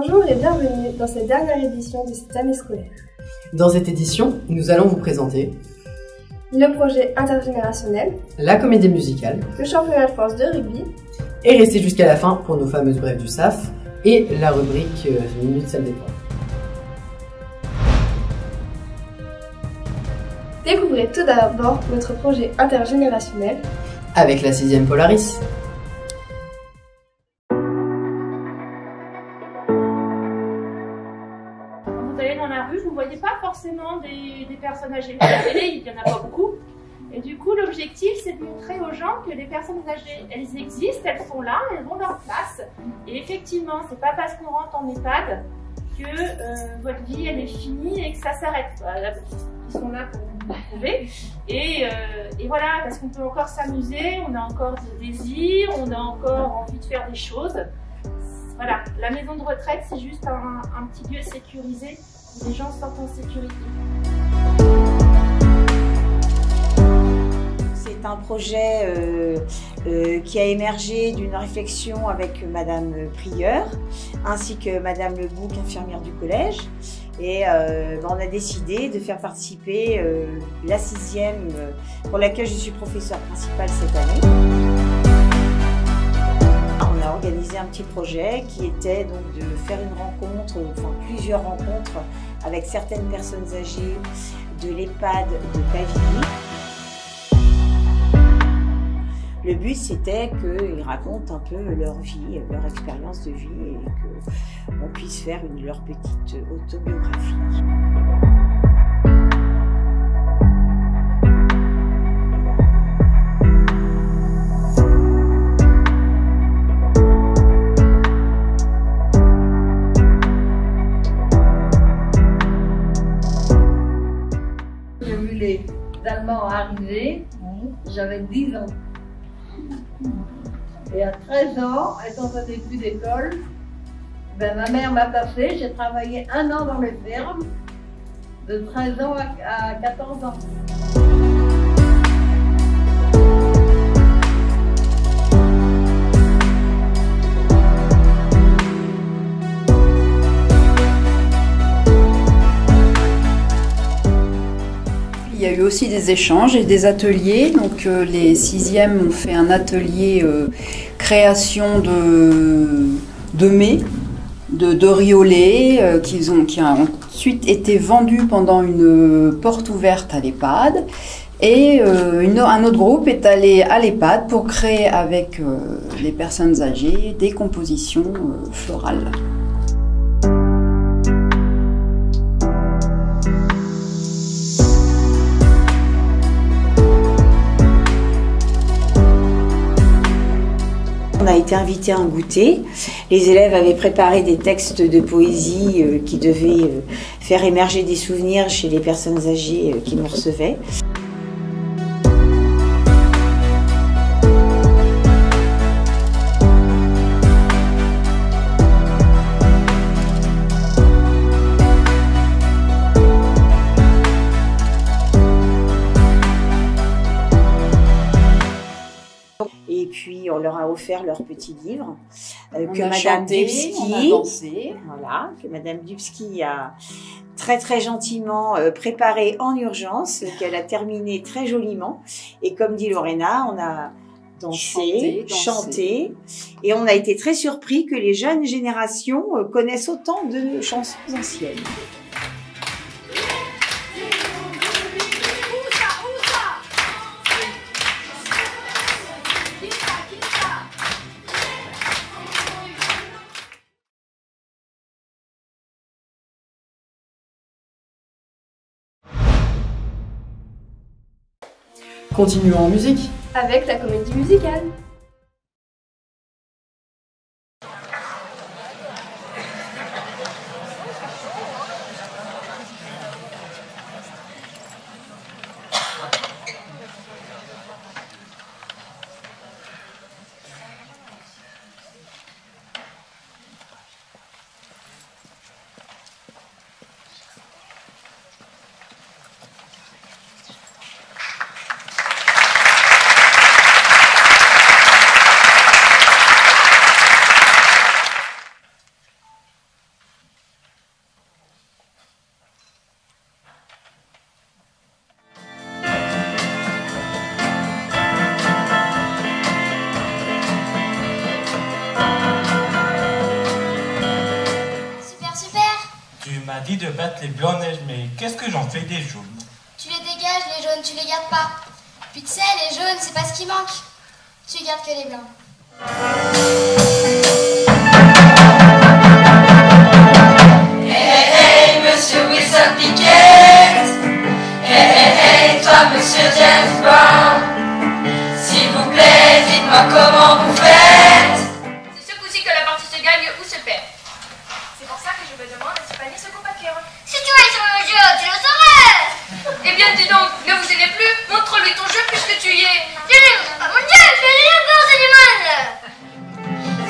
Bonjour et bienvenue dans cette dernière édition de cette année scolaire. Dans cette édition, nous allons vous présenter le projet intergénérationnel, la comédie musicale, le championnat de France de rugby et restez jusqu'à la fin pour nos fameuses brèves du SAF et la rubrique Minute salle des points. Découvrez tout d'abord notre projet intergénérationnel avec la 6e Polaris. Quand vous allez dans la rue, vous ne voyez pas forcément des personnes âgées. À la télé, il n'y en a pas beaucoup. Et du coup, l'objectif, c'est de montrer aux gens que les personnes âgées, elles existent, elles sont là, elles ont leur place. Et effectivement, c'est pas parce qu'on rentre en EHPAD que votre vie, elle est finie et que ça s'arrête. Ils sont là pour vous retrouver. Et voilà, parce qu'on peut encore s'amuser, on a encore des désirs, on a encore envie de faire des choses. Voilà, la maison de retraite, c'est juste un petit lieu sécurisé où les gens se sentent en sécurité. C'est un projet qui a émergé d'une réflexion avec Madame Prieur ainsi que Madame Lebouc, infirmière du collège. Et on a décidé de faire participer la 6e pour laquelle je suis professeure principale cette année. On a organisé un petit projet qui était donc de faire une rencontre, enfin plusieurs rencontres avec certaines personnes âgées de l'EHPAD de Pavilly. Le but, c'était qu'ils racontent un peu leur vie, leur expérience de vie et qu'on puisse faire leur petite autobiographie. J'ai vu les Allemands arriver, j'avais 10 ans. Et à 13 ans, étant donné plus d'école, ma mère m'a passé, j'ai travaillé 1 an dans les fermes, de 13 ans à 14 ans. Il y a eu aussi des échanges et des ateliers. Donc les 6e ont fait un atelier création de mets, de riolet qui a ensuite été vendu pendant une porte ouverte à l'EHPAD. Et un autre groupe est allé à l'EHPAD pour créer avec les personnes âgées des compositions florales. On a été invités à un goûter. Les élèves avaient préparé des textes de poésie qui devaient faire émerger des souvenirs chez les personnes âgées qui nous recevaient. Et puis on leur a offert leur petit livre que Madame Dubski, voilà, que Madame Dubski a très gentiment préparé en urgence, qu'elle a terminé très joliment. Et comme dit Lorena, on a dansé, chanté, et on a été très surpris que les jeunes générations connaissent autant de chansons anciennes. Continuons en musique avec la comédie musicale. dit de battre les blancs-neiges, mais qu'est-ce que j'en fais des jaunes? Tu les dégages, les jaunes, tu les gardes pas. Puis tu sais, les jaunes, c'est pas ce qui manque. Tu gardes que les blancs. Hey, hey, monsieur Wilson Pickett. Hey, hey, hey, toi, monsieur James Brown. S'il vous plaît, dites-moi comment vous faites. C'est ce coup-ci que la partie se gagne ou se perd. C'est pour ça que je me demande si panier se combat cœur. Si tu es sur le jeu, tu le saurais. Eh bien, dis donc, ne vous aimez plus? Montre-lui ton jeu puisque tu y es. Je ne montre pas mon jeu, je fais le course du monde.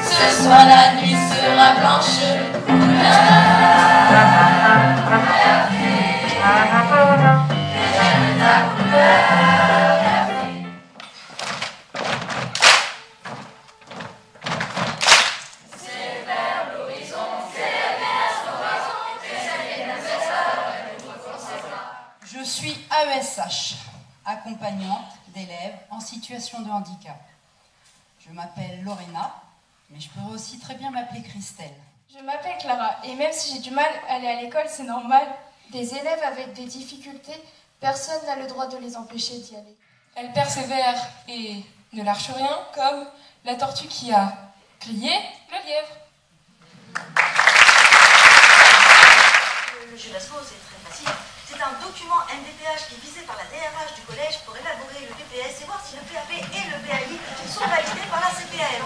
Ce soir, la nuit sera blanche. Je suis AESH, accompagnante d'élèves en situation de handicap. Je m'appelle Lorena, mais je pourrais aussi très bien m'appeler Christelle. Je m'appelle Clara, et même si j'ai du mal à aller à l'école, c'est normal. Des élèves avec des difficultés, personne n'a le droit de les empêcher d'y aller. Elle persévère et ne lâche rien, comme la tortue qui a crié le lièvre. Le jeu d'assaut, c'est très facile. C'est un document MDPH qui est visé par la DRH du collège pour élaborer le PPS et voir si le PAP et le PAI sont validés par la CPAL.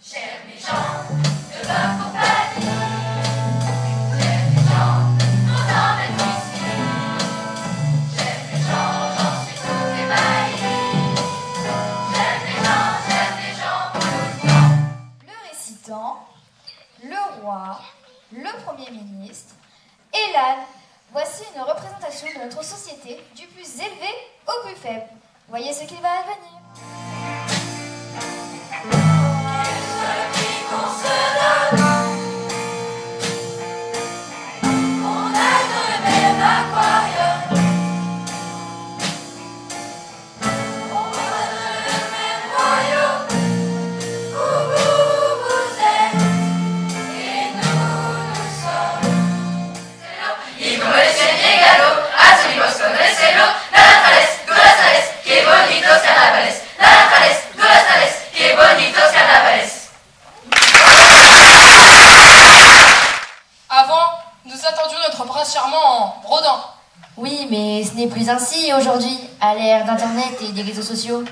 J'aime les gens de ma compagnie. J'aime les gens contents d'être ici. J'aime les gens, j'en suis tout ébahi. J'aime les gens tout le temps. Le récitant, le roi, le Premier ministre et l'âne. Voici une représentation de notre société du plus élevé au plus faible. Voyez ce qu'il va advenir. Qu'on se donne, on a dans le même aquarium, on va dans le même royaume où vous êtes et nous sommes. Y como el Senegaló, azulibos con el celo, naranjales, durazales, qué bonitos carnavales, naranjales, durazales, qué bonitos carnavales. Avant, nous attendions notre prince charmant en brodant. Oui, mais ce n'est plus ainsi aujourd'hui, à l'ère d'Internet et des réseaux sociaux.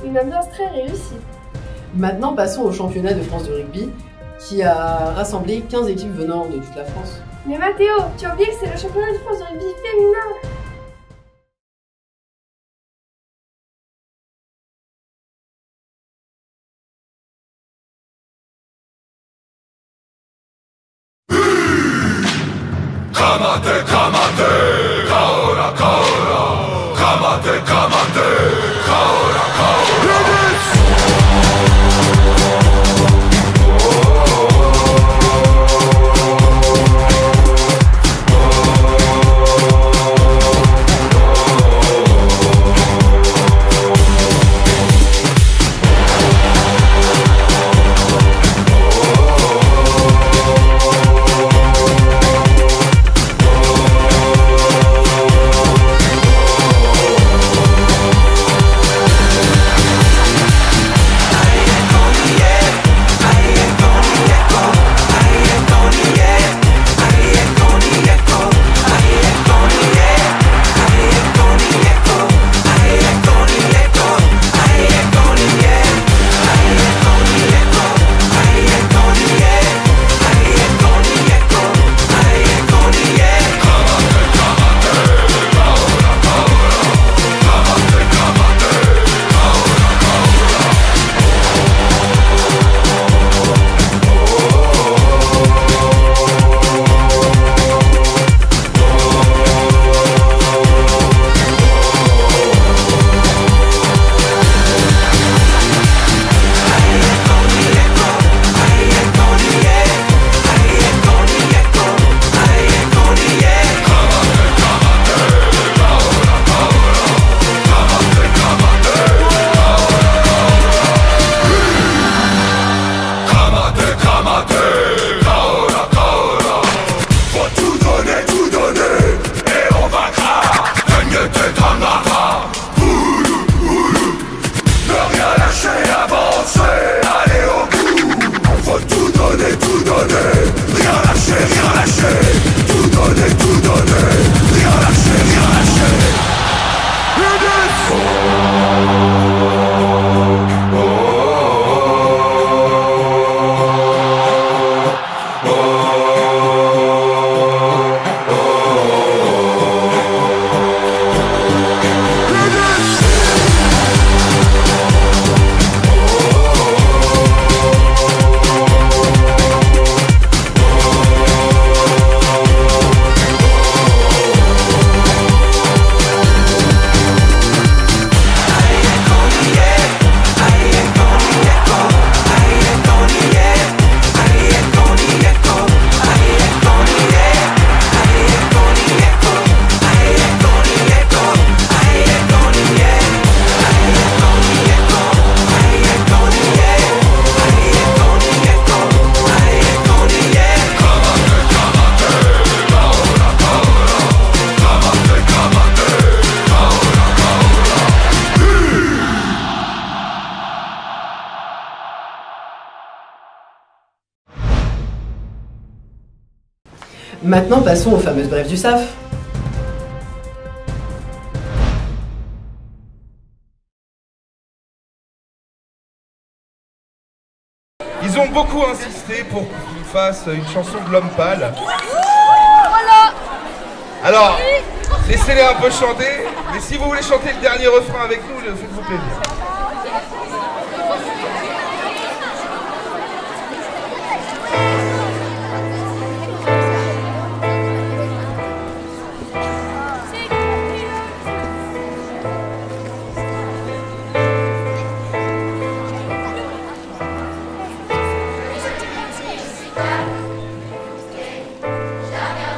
Une ambiance très réussie. Maintenant, passons au championnat de France de rugby qui a rassemblé 15 équipes venant de toute la France. Mais Mathéo, tu as oublié que c'est le championnat de France de rugby féminin. Kamate, kamate, kaora, kaora, kamate, kamate, kaora, kaora. tout donner, rien lâcher, rien lâcher. Tout donner, rien lâcher, rien lâcher. Maintenant, passons aux fameuses brèves du SAF. Ils ont beaucoup insisté pour qu'on fasse une chanson de l'homme pâle. Voilà. Alors, laissez-les un peu chanter, mais si vous voulez chanter le dernier refrain avec nous, faites-vous plaisir. Jamais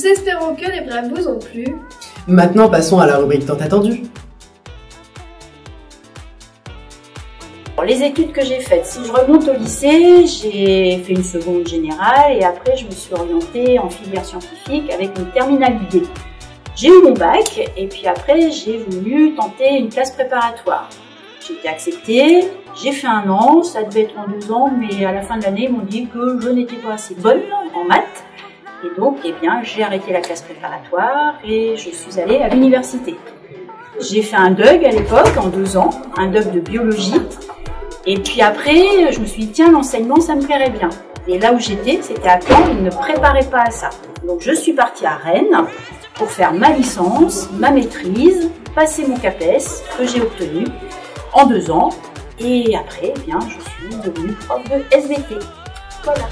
Nous espérons que les brèves vous ont plu. Maintenant, passons à la rubrique tant attendue. Les études que j'ai faites, si je remonte au lycée, j'ai fait une seconde générale et après je me suis orientée en filière scientifique avec une terminale D. J'ai eu mon bac et puis après j'ai voulu tenter une classe préparatoire. J'ai été acceptée, j'ai fait 1 an, ça devait être en 2 ans, mais à la fin de l'année ils m'ont dit que je n'étais pas assez bonne en maths. Et donc, eh bien, j'ai arrêté la classe préparatoire et je suis allée à l'université. J'ai fait un DUG à l'époque, en 2 ans, un DUG de biologie. Et puis après, je me suis dit, tiens, l'enseignement, ça me plairait bien. Et là où j'étais, c'était à Caen, ils ne préparaient pas à ça. Donc je suis partie à Rennes pour faire ma licence, ma maîtrise, passer mon CAPES, que j'ai obtenu en 2 ans. Et après, eh bien, je suis devenue prof de SVT. Voilà.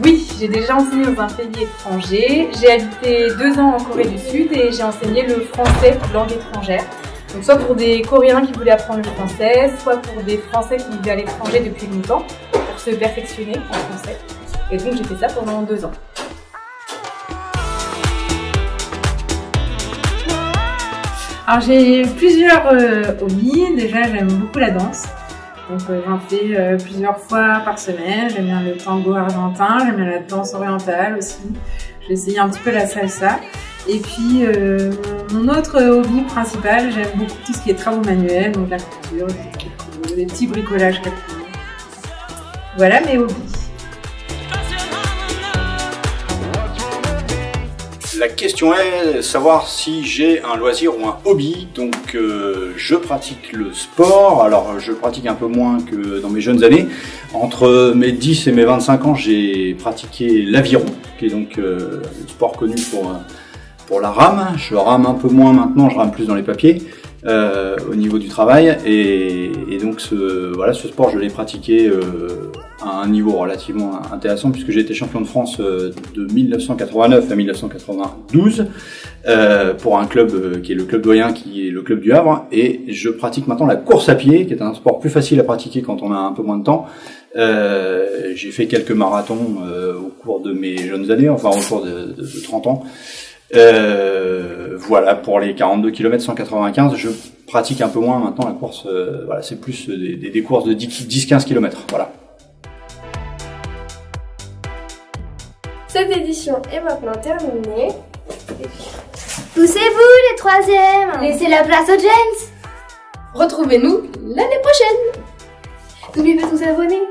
Oui, j'ai déjà enseigné dans un pays étranger. J'ai habité 2 ans en Corée du Sud et j'ai enseigné le français pour langue étrangère. Donc soit pour des Coréens qui voulaient apprendre le français, soit pour des Français qui vivaient à l'étranger depuis longtemps pour se perfectionner en français. Et donc j'ai fait ça pendant 2 ans. Alors j'ai plusieurs hobbies. Déjà j'aime beaucoup la danse. Donc j'en fais plusieurs fois par semaine. J'aime bien le tango argentin, j'aime bien la danse orientale aussi. J'ai essayé un petit peu la salsa. Et puis mon autre hobby principal, j'aime beaucoup tout ce qui est travaux manuels, donc la couture, les petits bricolages quelques. Voilà mes hobbies. La question est savoir si j'ai un loisir ou un hobby. Donc je pratique le sport. Alors je pratique un peu moins que dans mes jeunes années. Entre mes 10 et mes 25 ans, j'ai pratiqué l'aviron, qui est donc le sport connu pour la rame. Je rame un peu moins maintenant, je rame plus dans les papiers au niveau du travail. Et donc ce sport, je l'ai pratiqué à un niveau relativement intéressant puisque j'ai été champion de France de 1989 à 1992 pour un club qui est le club doyen, qui est le club du Havre, et je pratique maintenant la course à pied, qui est un sport plus facile à pratiquer quand on a un peu moins de temps. J'ai fait quelques marathons au cours de mes jeunes années, enfin au cours de 30 ans. Voilà, pour les 42 km 195, je pratique un peu moins maintenant la course, voilà, c'est plus des courses de 10-15 km, voilà. Cette édition est maintenant terminée. Poussez-vous les 3e. Laissez la place aux gents. Retrouvez-nous l'année prochaine. N'oubliez pas de vous abonner.